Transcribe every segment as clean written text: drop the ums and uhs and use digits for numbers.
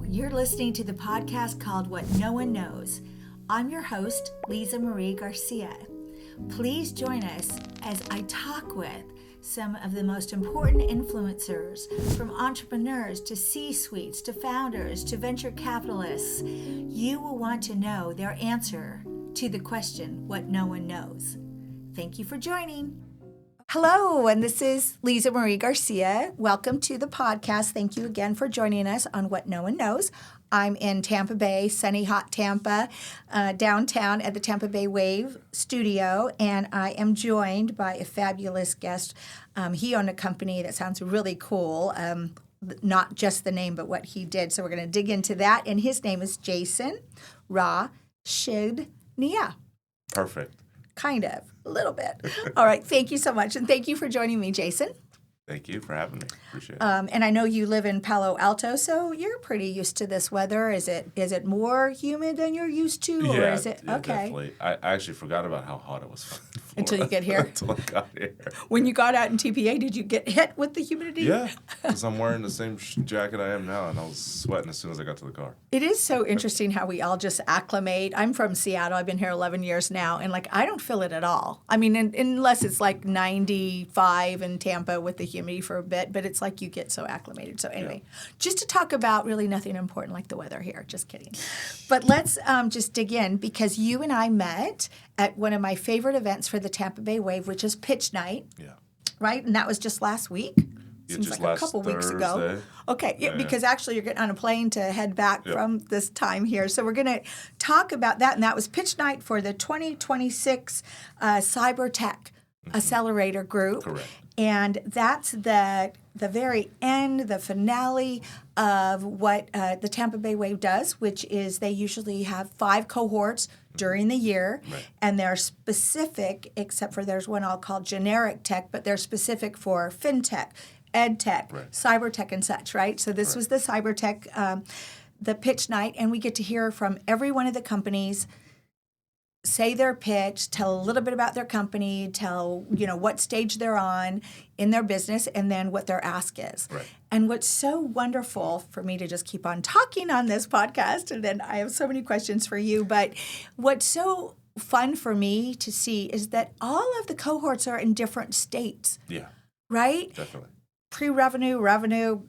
You're listening to the podcast called What No One Knows. I'm your host, Lisa Marie Garcia. Please join us as I talk with some of the most important influencers, from entrepreneurs to C-suites to founders to venture capitalists. You will want to know their answer to the question, what no one knows. Thank you for joining. Hello, and this is Lisa Marie Garcia. Welcome to the podcast. Thank you again for joining us on What No One Knows. I'm in Tampa Bay, sunny, hot Tampa, downtown at the Tampa Bay Wave studio, and I am joined by a fabulous guest. He owned a company that sounds really cool, not just the name, but what he did. So we're going to dig into that, and his name is Jason Rashidnia. Perfect. Kind of, a little bit. All right, thank you so much, and thank you for joining me, Jason. Thank you for having me. Appreciate it. And I know you live in Palo Alto, so you're pretty used to this weather. Is it more humid than you're used to, or yeah, is it yeah, okay? Definitely. I actually forgot about how hot it was Until you get here. Until I got here. When you got out in TPA, did you get hit with the humidity? Yeah, because I'm wearing the same jacket I am now, and I was sweating as soon as I got to the car. It is so interesting how we all just acclimate. I'm from Seattle. I've been here 11 years now, and I don't feel it at all. I mean, unless it's 95 in Tampa with the humidity for a bit, but it's like you get so acclimated. So anyway, just to talk about really nothing important like the weather here. Just kidding. But let's just dig in, because you and I met at one of my favorite events for the Tampa Bay Wave, which is Pitch Night. Yeah. Right? And that was just last week. Seems just like a couple weeks ago. Okay, because actually you're getting on a plane to head back from this time here. So we're going to talk about that, and that was Pitch Night for the 2026 Cyber Tech Accelerator Group. Correct. And that's the very end, the finale of what the Tampa Bay Wave does, which is they usually have 5 cohorts during the year, and they're specific, except for there's one I'll call generic tech, but they're specific for fintech, ed tech, cyber tech, and such, right? So this was the cyber tech, the pitch night, and we get to hear from every one of the companies, say their pitch, tell a little bit about their company, tell what stage they're on in their business, and then what their ask is. Right. And what's so wonderful for me to just keep on talking on this podcast, and then I have so many questions for you, but what's so fun for me to see is that all of the cohorts are in different states. Yeah. Right? Definitely. Pre-revenue, revenue,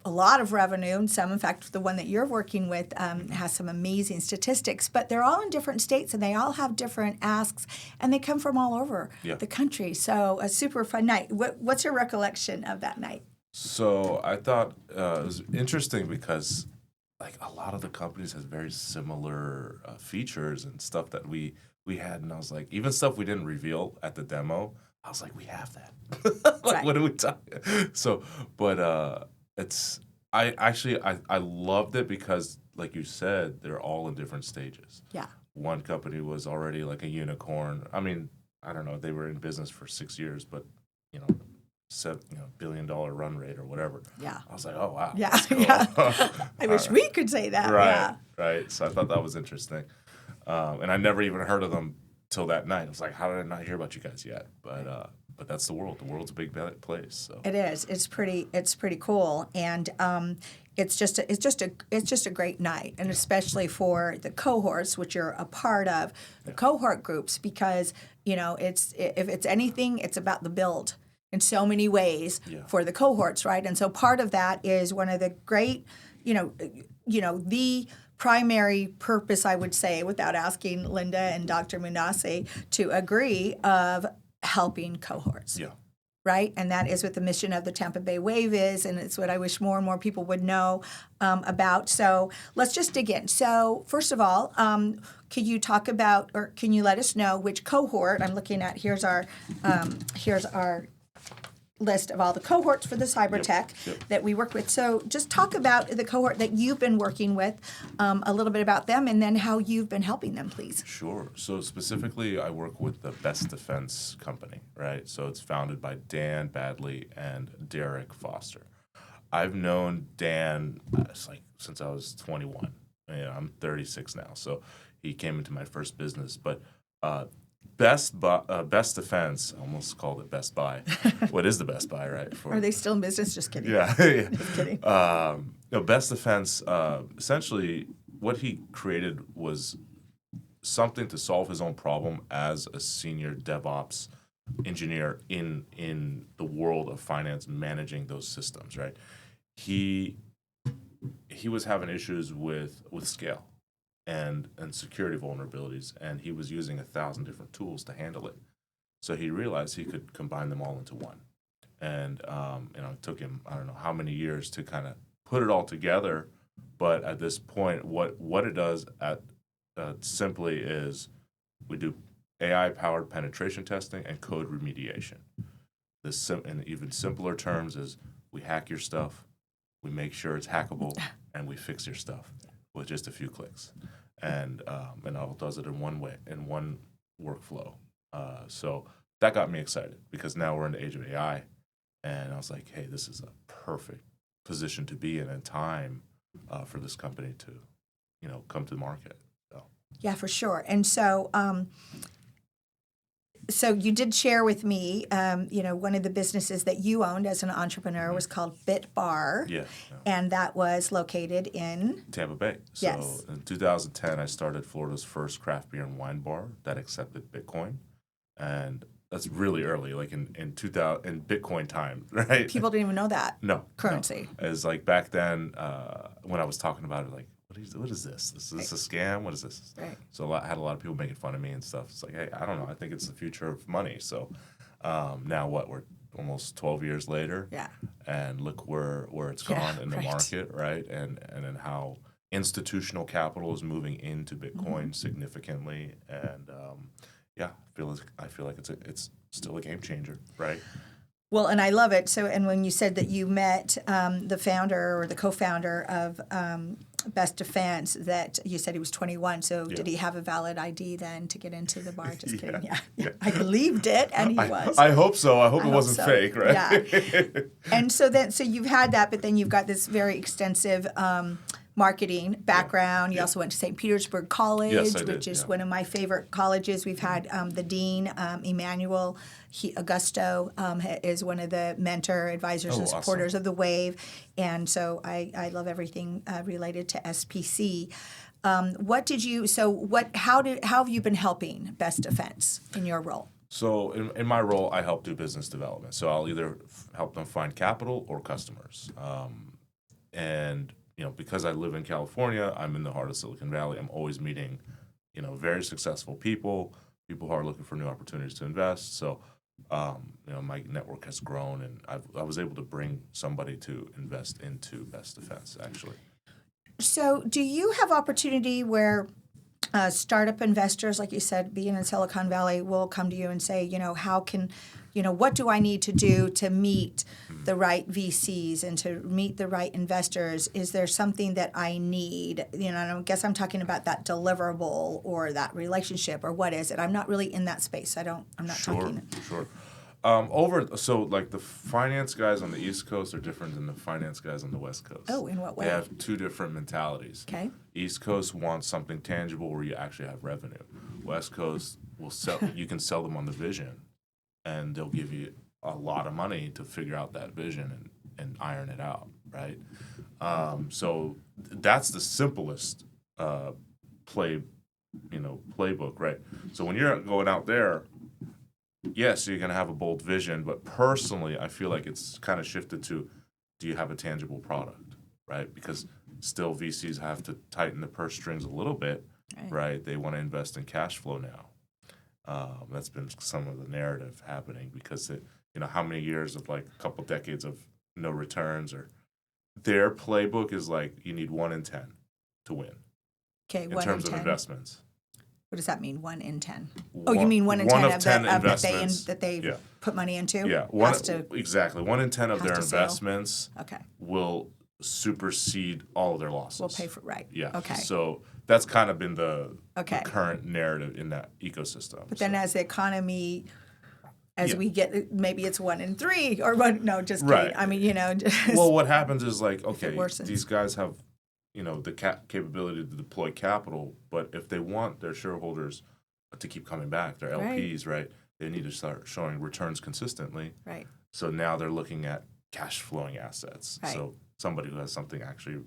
a lot of revenue, and some, in fact, the one that you're working with has some amazing statistics, but they're all in different states, and they all have different asks, and they come from all over the country. So a super fun night. What's your recollection of that night? So I thought it was interesting because a lot of the companies has very similar features and stuff that we had, and I was like, even stuff we didn't reveal at the demo, I was like, we have that. What are we talking? So, but I loved it because, like you said, they're all in different stages. Yeah. One company was already like a unicorn. I mean, I don't know, they were in business for 6 years, but $7 billion run rate or whatever. Yeah. I was like, oh wow. Yeah. Cool. Yeah. I wish we could say that. Right. Yeah. Right. So I thought that was interesting, and I never even heard of them till that night. I was like, how did I not hear about you guys yet? But that's the world. The world's a big place. So it is. It's pretty cool, and it's just a great night, and especially for the cohorts, which you're a part of, the cohort groups, because if it's anything, it's about the build in so many ways for the cohorts, right? And so part of that is one of the great, the primary purpose, I would say, without asking Linda and Dr. Munasi to agree, of helping cohorts. Yeah. Right? And that is what the mission of the Tampa Bay Wave is, and it's what I wish more and more people would know about. So let's just dig in. So first of all, can you talk about, or can you let us know which cohort I'm looking at? Here's our list of all the cohorts for the cyber tech that we work with. So just talk about the cohort that you've been working with, a little bit about them, and then how you've been helping them, please. Sure. So specifically, I work with the Best Defense Company, right? So it's founded by Dan Badley and Derek Foster. I've known Dan since I was 21. I'm 36 now, so he came into my first business. But Best Defense, I almost called it Best Buy. What is the Best Buy, right? Are they still in business? Just kidding. Yeah. Just kidding. Best Defense, essentially what he created was something to solve his own problem as a senior DevOps engineer in the world of finance, managing those systems, right? He was having issues with scale and security vulnerabilities, and he was using 1,000 different tools to handle it. So he realized he could combine them all into one. And it took him, I don't know how many years to kind of put it all together. But at this point, what it does simply is we do AI-powered penetration testing and code remediation. In even simpler terms is we hack your stuff, we make sure it's hackable, and we fix your stuff with just a few clicks. And it all does it in one workflow. So that got me excited because now we're in the age of AI, and I was like, hey, this is a perfect position to be in and time for this company to, come to the market. So. Yeah, for sure. And so, so you did share with me, one of the businesses that you owned as an entrepreneur was called Bit Bar. Yeah. And that was located in Tampa Bay. So yes. In 2010, I started Florida's first craft beer and wine bar that accepted Bitcoin. And that's really early, like in 2000 in Bitcoin time, right? People didn't even know that. No. Currency. No. It's like back then when I was talking about it, like, what is this? Is this a scam? What is this? Right. So I had a lot of people making fun of me and stuff. It's like, hey, I don't know. I think it's the future of money. So now we're almost 12 years later. Yeah. And look where it's gone in the market, right? And then how institutional capital is moving into Bitcoin significantly. And I feel like it's still a game changer, right? Well, and I love it. So, and when you said that you met the founder or the co-founder of Best Defense, that you said he was 21. So, did he have a valid ID then to get into the bar? Just kidding. Yeah. I believed it, and he was. I hope so. I hope it wasn't fake, right? Yeah. And so you've had that, but then you've got this very extensive marketing background. You also went to St. Petersburg College, which is one of my favorite colleges. We've had the dean, Emmanuel Augusto, is one of the mentor advisors and supporters of the Wave. And so I love everything related to SPC. How have you been helping Best Defense in your role? So in my role, I help do business development. So I'll either help them find capital or customers. And because I live in California, I'm in the heart of Silicon Valley. I'm always meeting, very successful people who are looking for new opportunities to invest. So, my network has grown, and I was able to bring somebody to invest into Best Defense, actually. So, do you have opportunity where startup investors, like you said, being in Silicon Valley, will come to you and say, how can, what do I need to do to meet the right VCs and to meet the right investors? Is there something that I need? I guess I'm talking about that deliverable or that relationship, or what is it? I'm not really in that space. I'm not talking. Sure. So like the finance guys on the East Coast are different than the finance guys on the West Coast. Oh, in what way? They have two different mentalities. Okay. East Coast wants something tangible where you actually have revenue. West Coast will sell. You can sell them on the vision, and they'll give you a lot of money to figure out that vision and iron it out, right? So that's the simplest playbook, right? So when you're going out there, yes, you're going to have a bold vision, but personally, I feel like it's kind of shifted to, do you have a tangible product, right? Because still VCs have to tighten the purse strings a little bit, right? They want to invest in cash flow now. That's been some of the narrative happening because how many years of like a couple decades of no returns, or their playbook is like you need 1 in 10 to win. Okay, in terms of investments. What does that mean? 1 in 10? Oh, you mean 1 in 10 of 10 investments that they put money into? Yeah, exactly. 1 in 10 of their investments will supersede all of their losses. We'll pay for Yeah. Okay. So that's kind of been the current narrative in that ecosystem. But then as the economy, we get, maybe it's 1 in 3 or one. No, just kidding. Right. I mean, well, what happens is like, okay, these guys have, the capability to deploy capital, but if they want their shareholders to keep coming back. Their LPs, right? They need to start showing returns consistently. Right. So now they're looking at cash flowing assets. Right. So somebody who has something actually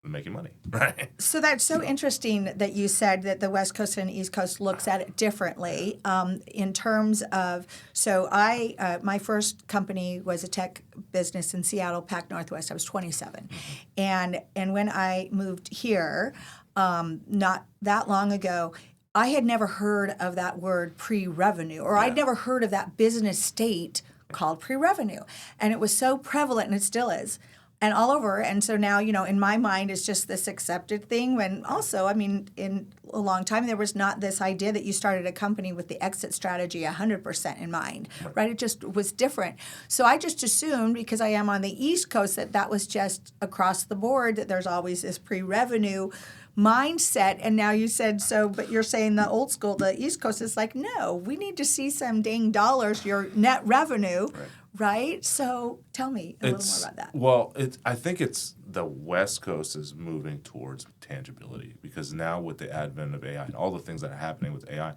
making money, right? So that's so interesting that you said that the West Coast and East Coast looks at it differently in terms of. So my first company was a tech business in Seattle, Pac Northwest. I was 27, and when I moved here, not that long ago, I had never heard of that word pre-revenue, or I'd never heard of that business state called pre-revenue, and it was so prevalent, and it still is. And all over. And so now, in my mind, it's just this accepted thing when also, in a long time, there was not this idea that you started a company with the exit strategy 100% in mind, right? It just was different. So I just assumed, because I am on the East Coast, that was just across the board, that there's always this pre-revenue mindset. And now you said so, but you're saying the old school, the East Coast is like, no, we need to see some dang dollars, your net revenue, right? So tell me a little more about that. Well, I think it's the West Coast is moving towards tangibility, because now with the advent of AI and all the things that are happening with AI,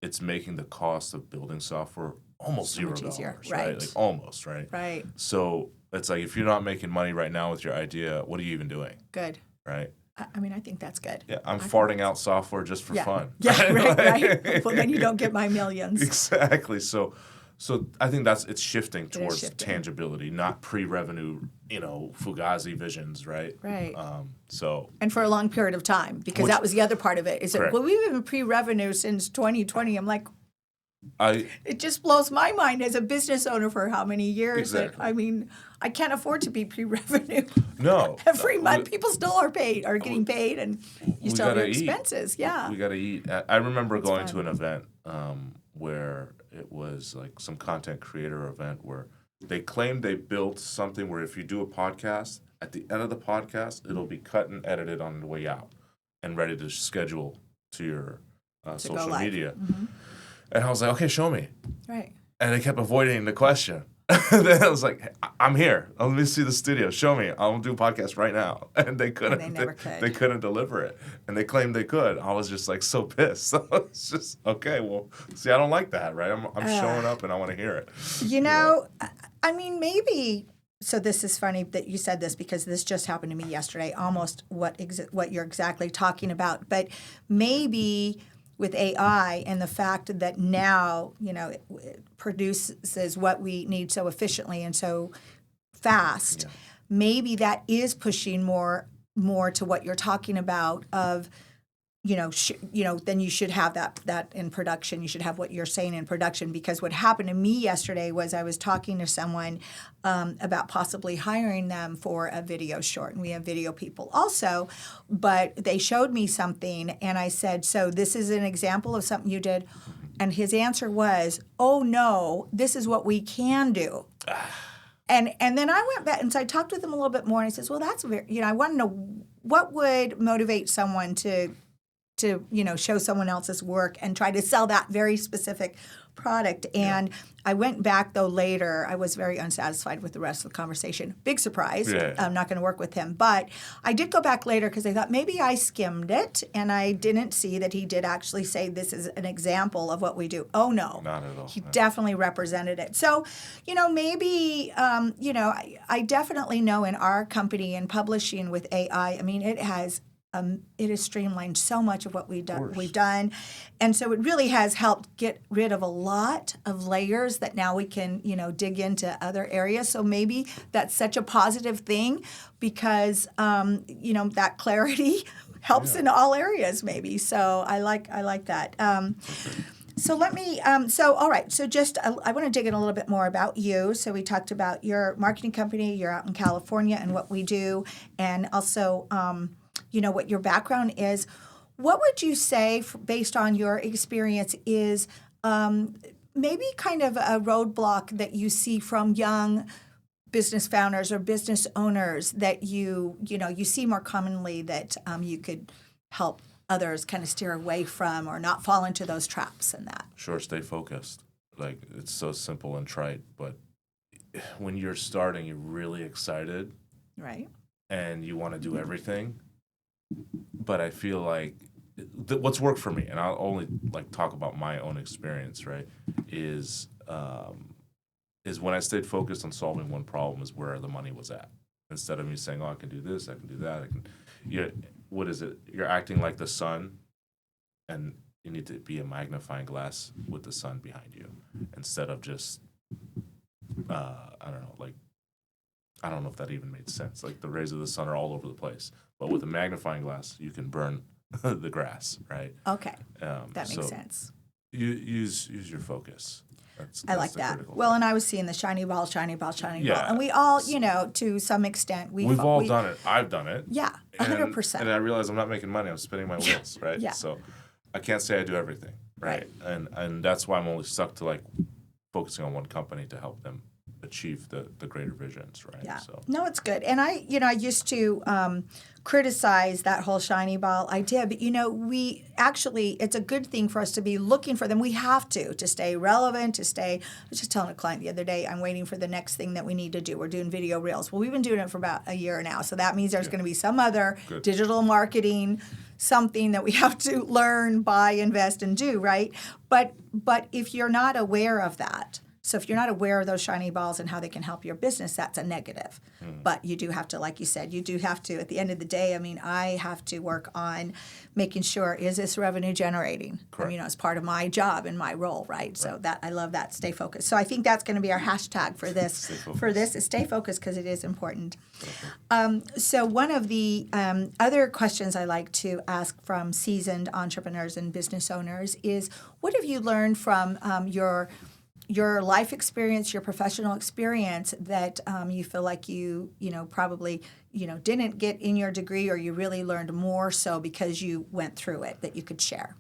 it's making the cost of building software almost So much easier, $0, right? Like almost, right? Right. So it's like, if you're not making money right now with your idea, what are you even doing? Good. Right? I think that's good. Yeah, I'm farting out software just for fun. Yeah, right. Well, then you don't get my millions. Exactly. So I think it's shifting towards tangibility, not pre-revenue, Fugazi visions, right? Right. So. And for a long period of time, because that was the other part of it. Is that, well, we've been pre-revenue since 2020. I'm like, it just blows my mind as a business owner for how many years. Exactly. I can't afford to be pre-revenue. No. Every month, people still are getting paid, and you still have your expenses. Yeah. We got to eat. I remember going to an event where it was like some content creator event where they claimed they built something where if you do a podcast, at the end of the podcast, it'll be cut and edited on the way out and ready to schedule to your social media. Mm-hmm. And I was like, okay, show me. Right. And they kept avoiding the question. Then I was like, I'm here. Let me see the studio. Show me. I'll do a podcast right now. And they couldn't. And they never could. They couldn't deliver it. And they claimed they could. I was just like so pissed. So it's just, okay, well, see, I don't like that, right? I'm showing up and I want to hear it. Maybe. So this is funny that you said this, because this just happened to me yesterday, almost what you're exactly talking about. But maybe with AI and the fact that now, it produces what we need so efficiently and so fast, maybe that is pushing more to what you're talking about of, then you should have that in production. You should have what you're saying in production, because what happened to me yesterday was I was talking to someone about possibly hiring them for a video short, and we have video people also, but they showed me something, and I said, so this is an example of something you did, and his answer was, oh no, this is what we can do. And then I went back, and so I talked with him a little bit more, and I says, well, that's very, I want to know what would motivate someone to show someone else's work and try to sell that very specific product. And I went back, though, later. I was very unsatisfied with the rest of the conversation. Big surprise. I'm not going to work with him. But I did go back later because I thought maybe I skimmed it, and I didn't see that he did actually say this is an example of what we do. Oh, no. Not at all. He definitely represented it. So, maybe, I definitely know in our company in publishing with AI, it has streamlined so much of what we've done. And so it really has helped get rid of a lot of layers that now we can, dig into other areas. So maybe that's such a positive thing because, that clarity helps in all areas maybe. So I like that. So let me, all right. So just, I want to dig in a little bit more about you. So we talked about your marketing company, you're out in California and what we do, and also, what your background is. What would you say, based on your experience, is maybe kind of a roadblock that you see from young business founders or business owners that you see more commonly that you could help others kind of steer away from or not fall into those traps and that? Sure, stay focused. Like, it's so simple and trite, but when you're starting, you're really excited. Right. And you want to do everything. But I feel like what's worked for me, and I'll only like talk about my own experience, right? Is when I stayed focused on solving one problem is where the money was at. Instead of me saying, "Oh, I can do this, I can do that," what is it? You're acting like the sun, and you need to be a magnifying glass with the sun behind you, instead of just I don't know, like I don't know if that even made sense. Like the rays of the sun are all over the place, but with a magnifying glass, you can burn the grass, right? Okay, that makes sense. You use your focus. I like that. Well, and I was seeing the shiny ball, and we all, to some extent, we've all done it. I've done it. Yeah, 100%. And I realize I'm not making money. I'm spinning my wheels, right? Yeah. So I can't say I do everything, right? And that's why I'm only stuck to like focusing on one company to help them achieve the greater visions, right? Yeah. So. No, it's good. And I used to criticize that whole shiny ball idea, but we actually, it's a good thing for us to be looking for them. We have to stay relevant, I was just telling a client the other day, I'm waiting for the next thing that we need to do. We're doing video reels. Well, we've been doing it for about a year now. So that means there's going to be some other digital marketing, something that we have to learn, buy, invest, and do, right? But if you're not aware of that, so if you're not aware of those shiny balls and how they can help your business, that's a negative. But you do have to, like you said, at the end of the day, I have to work on making sure, is this revenue generating? Correct. It's part of my job and my role, right? So that I love that, stay focused. So I think that's going to be our hashtag for this. Is stay focused, because it is important. So one of the other questions I like to ask from seasoned entrepreneurs and business owners is, what have you learned from your life experience, your professional experience that you feel like you probably didn't get in your degree, or you really learned more so because you went through it, that you could share?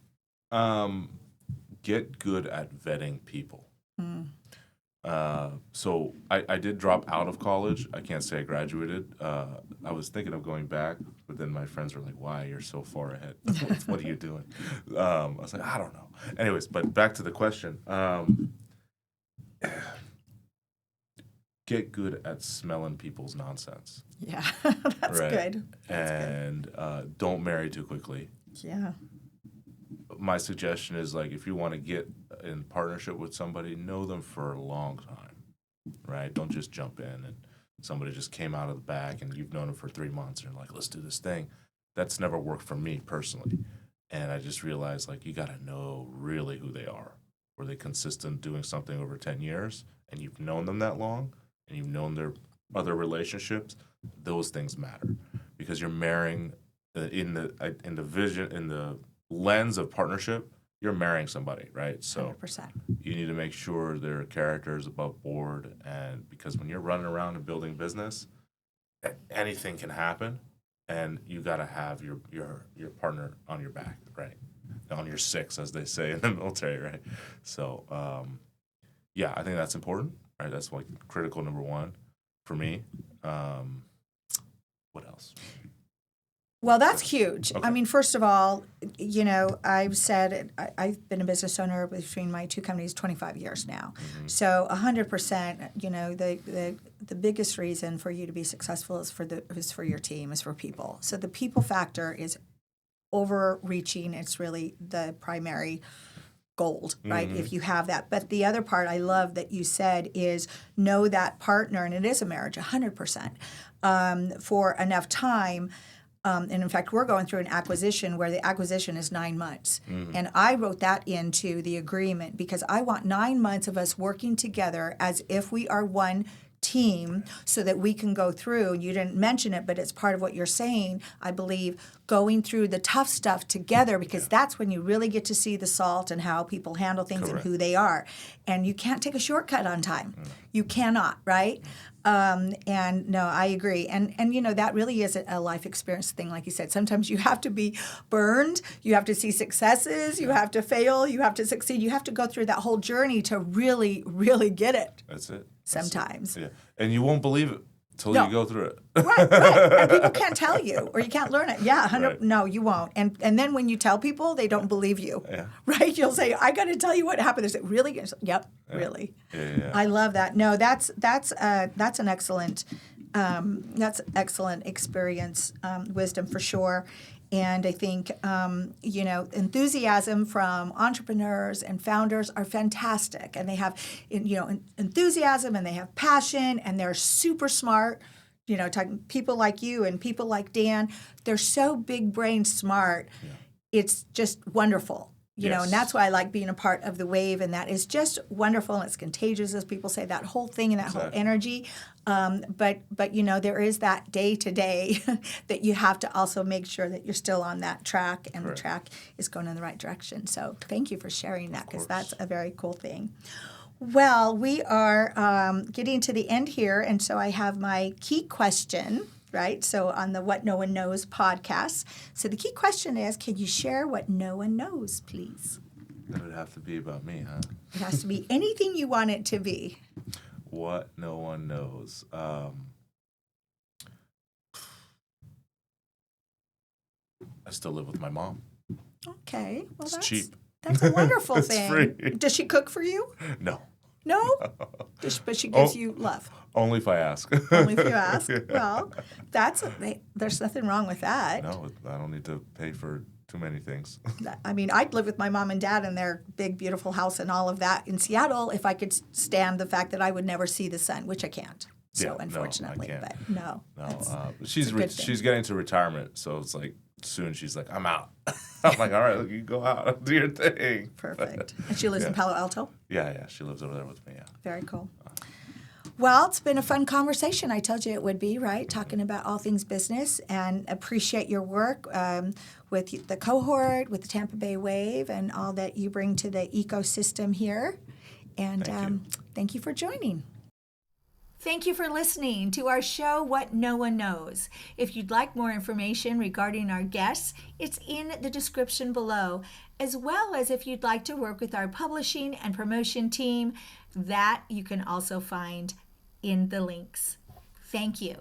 Get good at vetting people. So I did drop out of college. I can't say I graduated. I was thinking of going back, but then my friends were like, "Why? You're so far ahead. What are you doing?" I was like, "I don't know." Anyways, but back to the question. Get good at smelling people's nonsense. Yeah, that's good. And don't marry too quickly. Yeah. My suggestion is, like, if you want to get in partnership with somebody, know them for a long time, right? Don't just jump in and somebody just came out of the back and you've known them for 3 months and you're like, let's do this thing. That's never worked for me personally. And I just realized, like, you got to know really who they are. Were they consistent doing something over 10 years and you've known them that long and you've known their other relationships? Those things matter, because you're marrying in the vision, in the lens of partnership, you're marrying somebody, right? So 100%. You need to make sure their character is above board, and because when you're running around and building business, anything can happen, and you got to have your partner on your back, right? On your six, as they say in the military, right? So, yeah, I think that's important, right? That's like critical number one for me. What else? Well, that's huge. Okay. I mean, first of all, I've said I've been a business owner between my two companies 25 years now. Mm-hmm. So 100%, the biggest reason for you to be successful is for your team, is for people. So the people factor is overreaching. It's really the primary gold, right? Mm-hmm. If you have that. But the other part I love that you said is know that partner, and it is a marriage, 100%, for enough time. And in fact, we're going through an acquisition where the acquisition is 9 months. Mm-hmm. And I wrote that into the agreement because I want 9 months of us working together as if we are one team, so that we can go through, you didn't mention it, but it's part of what you're saying, I believe, going through the tough stuff together, because that's when you really get to see the salt and how people handle things. Correct. And who they are. And you can't take a shortcut on time. Mm. You cannot, right? And no, I agree. And that really is a life experience thing, like you said. Sometimes you have to be burned, you have to see successes, you have to fail, you have to succeed. You have to go through that whole journey to really, really get it. That's it. Sometimes. Yeah. And you won't believe it till you go through it. Right. And people can't tell you, or you can't learn it. Yeah, 100. Right. No, you won't. And then when you tell people, they don't believe you. Yeah. Right? You'll say, "I got to tell you what happened." They say, "Really?" Yep. Yeah. Really. Yeah. I love that. No, that's an excellent That's excellent experience, wisdom for sure. And I think, enthusiasm from entrepreneurs and founders are fantastic. And they have, enthusiasm and they have passion and they're super smart. Talking people like you and people like Dan, they're so big brain smart. Yeah. It's just wonderful. And that's why I like being a part of the Wave, and that is just wonderful, and it's contagious, as people say, that whole thing and that whole energy. But there is that day-to-day that you have to also make sure that you're still on that track, and the track is going in the right direction. So thank you for sharing that, because that's a very cool thing. Well, we are getting to the end here, and so I have my key question. Right? So on the What No One Knows podcast. So the key question is, can you share what no one knows, please? It would have to be about me, huh? It has to be anything you want it to be. What no one knows. I still live with my mom. Okay. Well, it's cheap. That's a wonderful it's thing. Free. Does she cook for you? No. No? But she gives you love. Only if I ask. Only if you ask. Yeah. Well, there's nothing wrong with that. No, I don't need to pay for too many things. I mean, I'd live with my mom and dad in their big, beautiful house and all of that in Seattle if I could stand the fact that I would never see the sun, which I can't. So unfortunately, no, I can't. But no. She's getting to retirement, so it's like soon she's like, I'm out. I'm like, all right, you go out, do your thing. Perfect. And she lives in Palo Alto? Yeah, she lives over there with me, yeah. Very cool. Well, it's been a fun conversation. I told you it would be, right? Talking about all things business, and appreciate your work with the cohort, with the Tampa Bay Wave, and all that you bring to the ecosystem here. And thank you for joining. Thank you for listening to our show, What No One Knows. If you'd like more information regarding our guests, it's in the description below, as well as if you'd like to work with our publishing and promotion team, that you can also find in the links. Thank you.